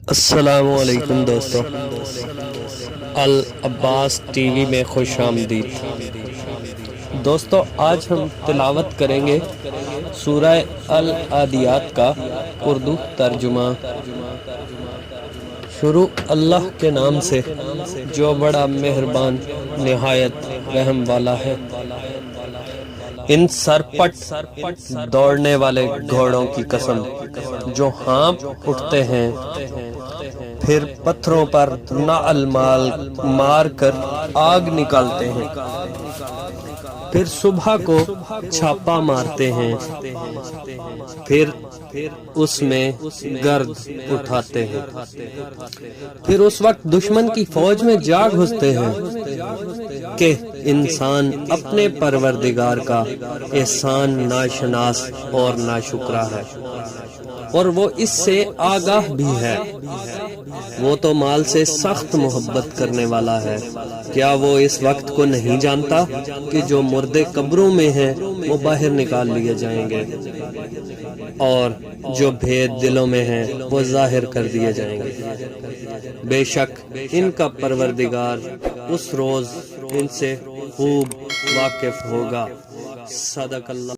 السلام علیکم دوستو، العباس ٹی وی میں خوش آمدید۔ دوستو، آج ہم تلاوت کریں گے سورہ العادیات کا اردو ترجمہ۔ شروع اللہ کے نام سے جو بڑا مہربان نہایت رحم والا ہے۔ ان سرپٹ دوڑنے والے گھوڑوں کی قسم جو ہانپ اٹھتے ہیں، پھر پتھروں پر نعل مار کر آگ نکالتے ہیں، پھر صبح کو چھاپا مارتے ہیں، پھر اس میں گرد اٹھاتے ہیں، پھر اس وقت دشمن کی فوج میں جا گھستے ہیں کہ انسان اپنے پروردگار کا احسان ناشناس اور ناشکرا ہے، اور وہ اس سے آگاہ بھی ہے۔ وہ تو مال سے سخت محبت کرنے والا ہے۔ کیا وہ اس وقت کو نہیں جانتا کہ جو مردے قبروں میں ہیں وہ باہر نکال لیے جائیں گے، اور جو بھید دلوں میں ہیں وہ ظاہر کر دیے جائیں گے؟ بے شک ان کا پروردگار اس روز ان سے خوب واقف ہوگا۔ صدق اللہ۔